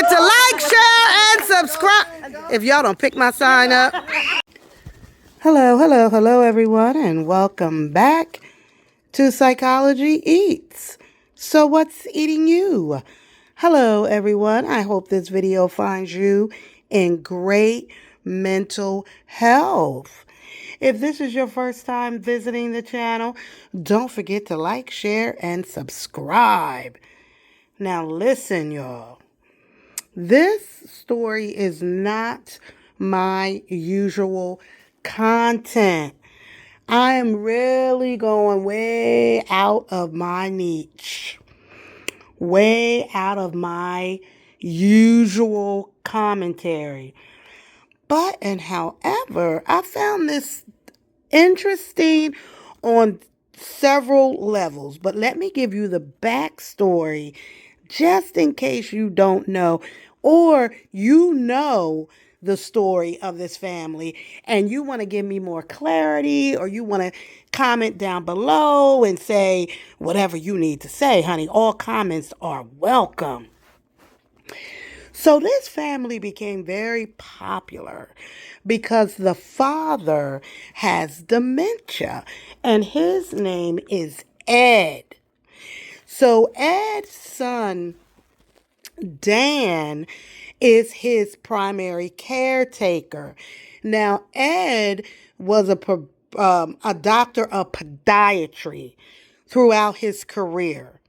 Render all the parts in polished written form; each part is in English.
forget to like, share, and subscribe. If y'all don't pick my sign up. Hello, everyone, and welcome back to Psychology Eats. So what's eating you? Hello, everyone. I hope this video finds you in great mental health. If this is your first time visiting the channel, don't forget to like, share, and subscribe. Now listen, y'all. This story is not my usual content. I am really going way out of my niche, way out of my usual commentary. However, I found this interesting on several levels. But let me give you the backstory just in case you don't know, or you know the story of this family and you want to give me more clarity, or you want to comment down below and say whatever you need to say, honey. All comments are welcome. So this family became very popular because the father has dementia and his name is Ed. So Ed's son, Dan, is his primary caretaker. Now, Ed was a doctor of podiatry throughout his career.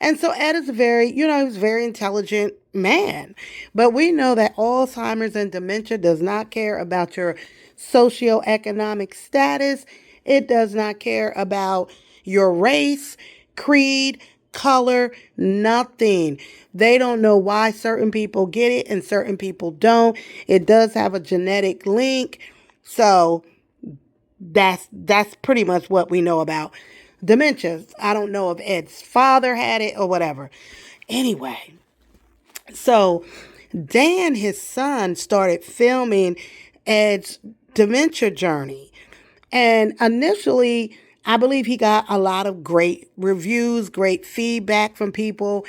And so Ed is he's a very intelligent man. But we know that Alzheimer's and dementia does not care about your socioeconomic status. It does not care about your race, creed, color, nothing. They don't know why certain people get it and certain people don't. It does have a genetic link. So that's pretty much what we know about dementia. I don't know if Ed's father had it or whatever. Anyway, so Dan, his son, started filming Ed's dementia journey. And initially, I believe he got a lot of great reviews, great feedback from people.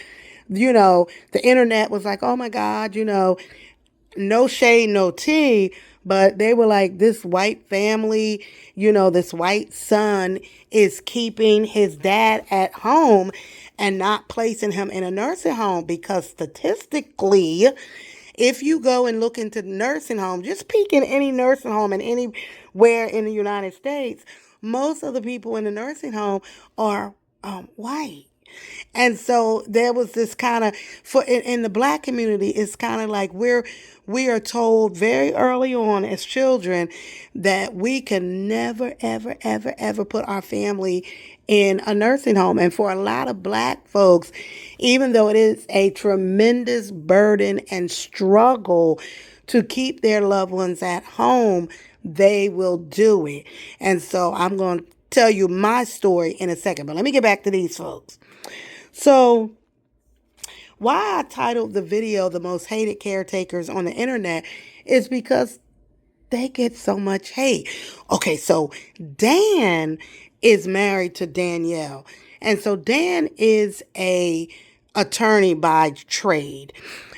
The internet was like, oh my God, no shade, no tea. But they were like, this white family, this white son is keeping his dad at home and not placing him in a nursing home, because statistically, if you go and look into nursing home, just peek in any nursing home and anywhere in the United States, most of the people in the nursing home are white. And so there was this kind of, in the black community, it's kind of like we are told very early on as children that we can never, ever, ever, ever put our family in a nursing home. And for a lot of black folks, even though it is a tremendous burden and struggle to keep their loved ones at home, they will do it. And so I'm going to tell you my story in a second, but let me get back to these folks. So why I titled the video "The Most Hated Caretakers on the Internet" is because they get so much hate. Okay, so Dan is married to Danielle. And so Dan is a attorney by trade.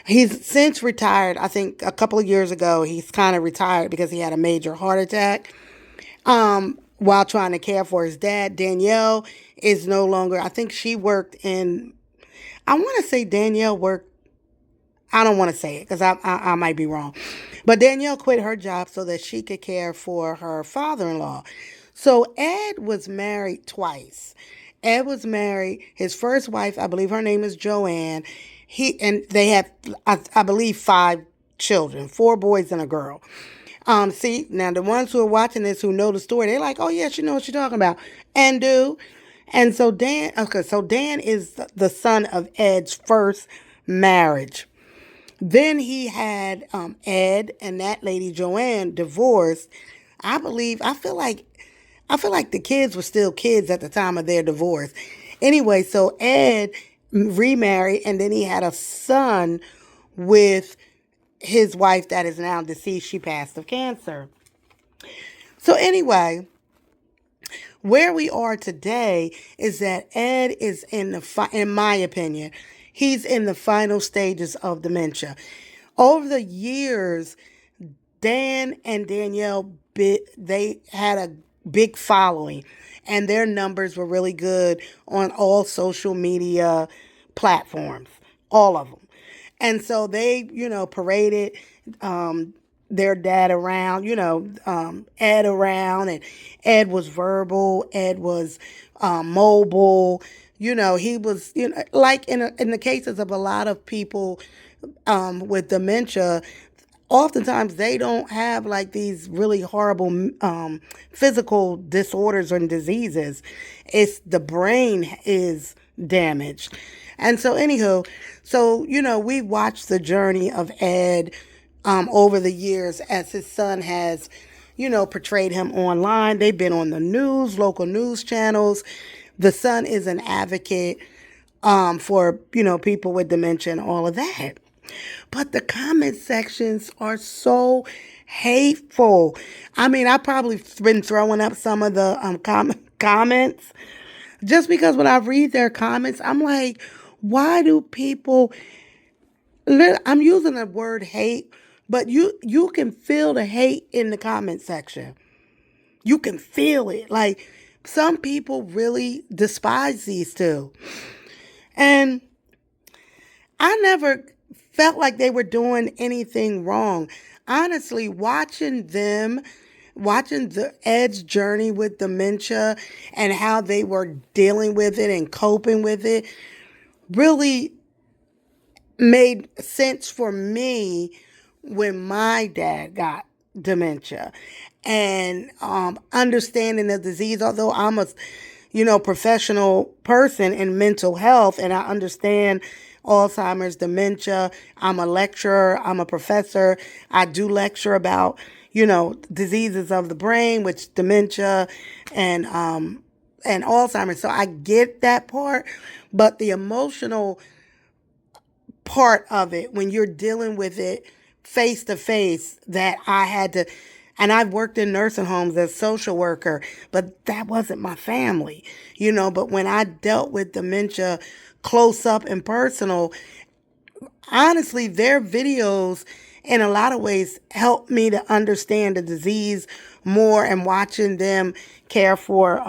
He's since retired. I think a couple of years ago, he's kind of retired because he had a major heart attack. While trying to care for his dad. Danielle is no longer, I think she worked in, I want to say Danielle worked, I don't want to say it because I might be wrong. But Danielle quit her job so that she could care for her father-in-law. So Ed was married twice. Ed was married, his first wife, I believe her name is Joanne. They had, I believe, 5 children, 4 boys and a girl. See, now the ones who are watching this who know the story, they're like, oh yeah, she knows what she's talking about. And do. And so Dan is the son of Ed's first marriage. Then he had Ed and that lady Joanne divorced. I feel like the kids were still kids at the time of their divorce. Anyway, so Ed remarried, and then he had a son with his wife that is now deceased. She passed of cancer. So anyway, where we are today is that Ed is in my opinion, He's in the final stages of dementia. Over the years, Dan and Danielle, they had a big following, and their numbers were really good on all social media platforms, all of them. And so they, paraded their dad around, Ed around, and Ed was verbal, Ed was mobile. He was, like in the cases of a lot of people with dementia, oftentimes they don't have like these really horrible physical disorders and diseases. It's the brain is damaged. And so, anywho, so, we watched the journey of Ed over the years as his son has, portrayed him online. They've been on the news, local news channels. The son is an advocate for, people with dementia and all of that. But the comment sections are so hateful. I mean, I probably been throwing up some of the comments just because when I read their comments, I'm like, why do people? I'm using the word hate, but you can feel the hate in the comment section. You can feel it. Like some people really despise these two, and I never felt like they were doing anything wrong. Honestly, watching the Ed's journey with dementia and how they were dealing with it and coping with it really made sense for me when my dad got dementia and understanding the disease. Although I'm a professional person in mental health and I understand Alzheimer's, dementia. I'm a lecturer, I'm a professor. I do lecture about diseases of the brain, which dementia and Alzheimer's. So I get that part, but the emotional part of it when you're dealing with it face to face, that I had to, and I've worked in nursing homes as social worker, but that wasn't my family, but when I dealt with dementia close up and personal, honestly, their videos in a lot of ways helped me to understand the disease more, and watching them care for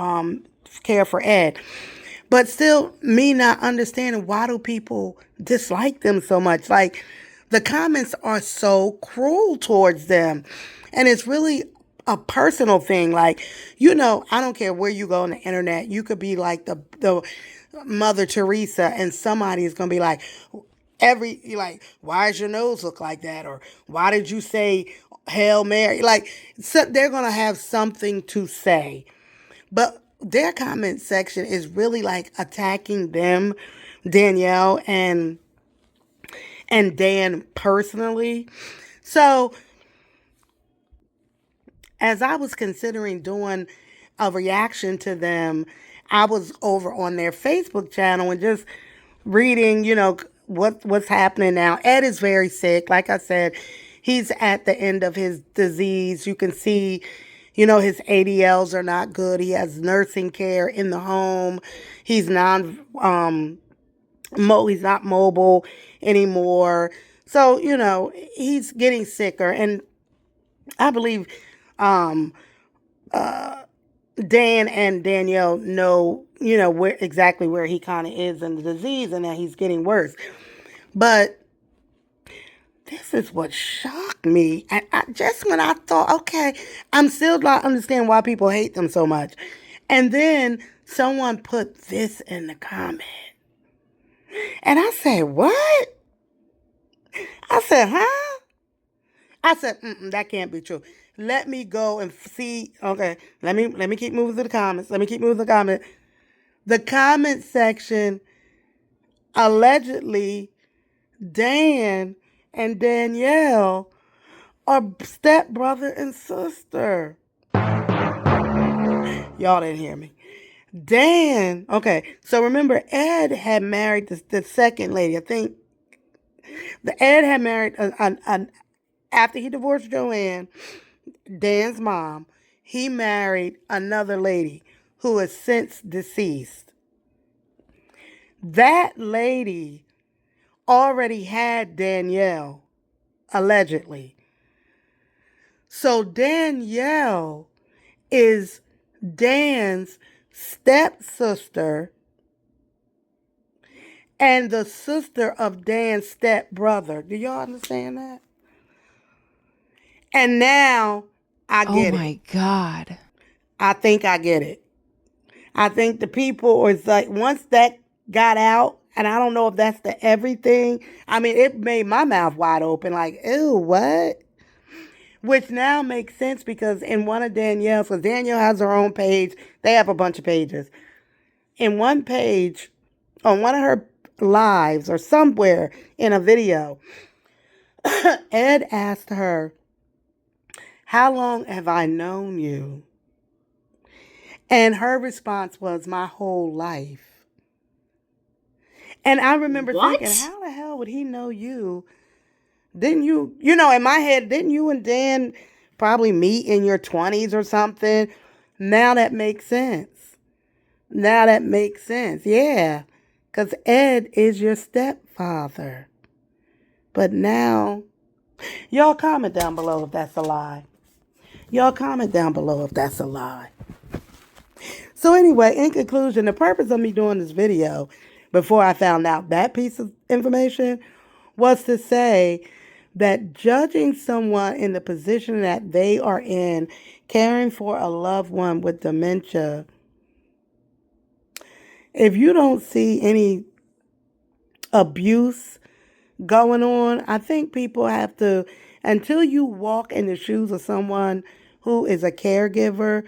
Ed. But still, me not understanding why do people dislike them so much. Like, the comments are so cruel towards them. And it's really a personal thing. Like, I don't care where you go on the internet. You could be like the Mother Teresa, and somebody is going to be like, why does your nose look like that? Or why did you say Hail Mary? Like, so they're going to have something to say. But their comment section is really like attacking them, Danielle and Dan personally. So as I was considering doing a reaction to them, I was over on their Facebook channel and just reading, what's happening now. Ed is very sick. Like I said, he's at the end of his disease. You can see, his ADLs are not good. He has nursing care in the home. He's not mobile anymore. So, he's getting sicker. And I believe um, Dan and Danielle know, where he kind of is in the disease and that he's getting worse. But this is what shocked me. And just when I thought, okay, I'm still not understanding why people hate them so much. And then someone put this in the comment. And I said, what? I said, huh? I said, that can't be true. Let me go and see. Okay, let me keep moving to the comments. Let me keep moving to the comments. The comment section, allegedly, Dan and Danielle are stepbrother and sister. Y'all didn't hear me. Dan, okay, so remember, Ed had married the second lady. I think the Ed had married after he divorced Joanne, Dan's mom. He married another lady who is since deceased. That lady already had Danielle, allegedly. So Danielle is Dan's stepsister and the sister of Dan's stepbrother. Do y'all understand that? And now I Oh get it. my God. I think I get it. I think the people was like, once that got out, and I don't know if that's the everything. I mean, it made my mouth wide open, like, ew, what? Which now makes sense because in one of Danielle's, because Danielle has her own page, they have a bunch of pages. In one page, on one of her lives or somewhere in a video, Ed asked her, "How long have I known you?" And her response was, "My whole life." And I remember thinking, how the hell would he know you? Didn't you, in my head, didn't you and Dan probably meet in your 20s or something? Now that makes sense. Now that makes sense. Yeah. Because Ed is your stepfather. But now, y'all comment down below if that's a lie. Y'all comment down below if that's a lie. So anyway, in conclusion, the purpose of me doing this video before I found out that piece of information was to say that judging someone in the position that they are in, caring for a loved one with dementia, if you don't see any abuse going on, I think people have to, until you walk in the shoes of someone who is a caregiver,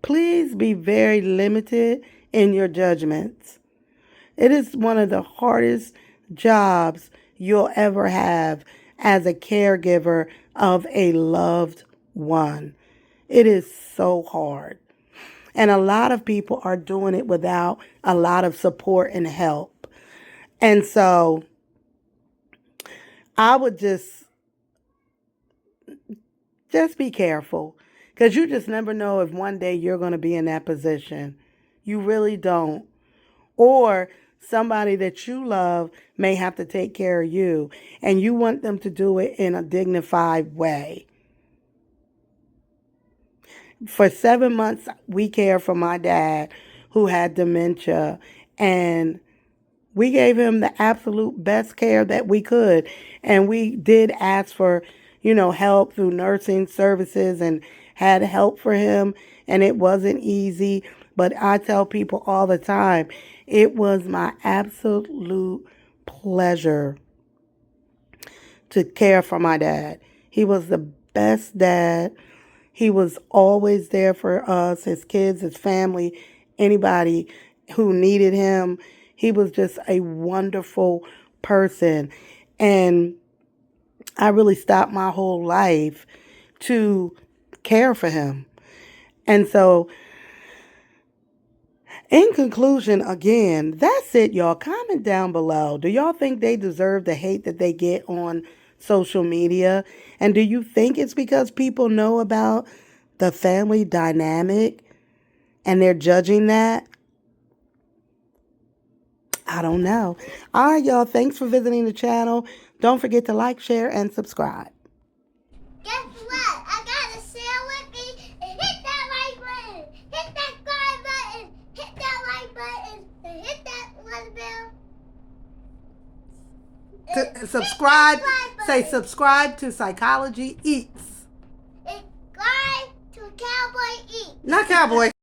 please be very limited in your judgments. It is one of the hardest jobs you'll ever have as a caregiver of a loved one. It is so hard. And a lot of people are doing it without a lot of support and help. And so I would just be careful, because you just never know if one day you're going to be in that position. You really don't. Or somebody that you love may have to take care of you, and you want them to do it in a dignified way. For 7 months, we cared for my dad who had dementia, and we gave him the absolute best care that we could. And we did ask for, help through nursing services and had help for him. And it wasn't easy. But I tell people all the time, it was my absolute pleasure to care for my dad. He was the best dad. He was always there for us, his kids, his family, anybody who needed him. He was just a wonderful person. And I really stopped my whole life to care for him. And so, in conclusion, again, that's it, y'all. Comment down below. Do y'all think they deserve the hate that they get on social media? And do you think it's because people know about the family dynamic and they're judging that? I don't know. All right, y'all. Thanks for visiting the channel. Don't forget to like, share, and subscribe. Guess what? I got a sale with me. And hit that like button. Hit that subscribe button. Hit that like button. And hit that little bell. Subscribe. Say subscribe to Psychology Eats. Subscribe to Cowboy Eats. Not Cowboy.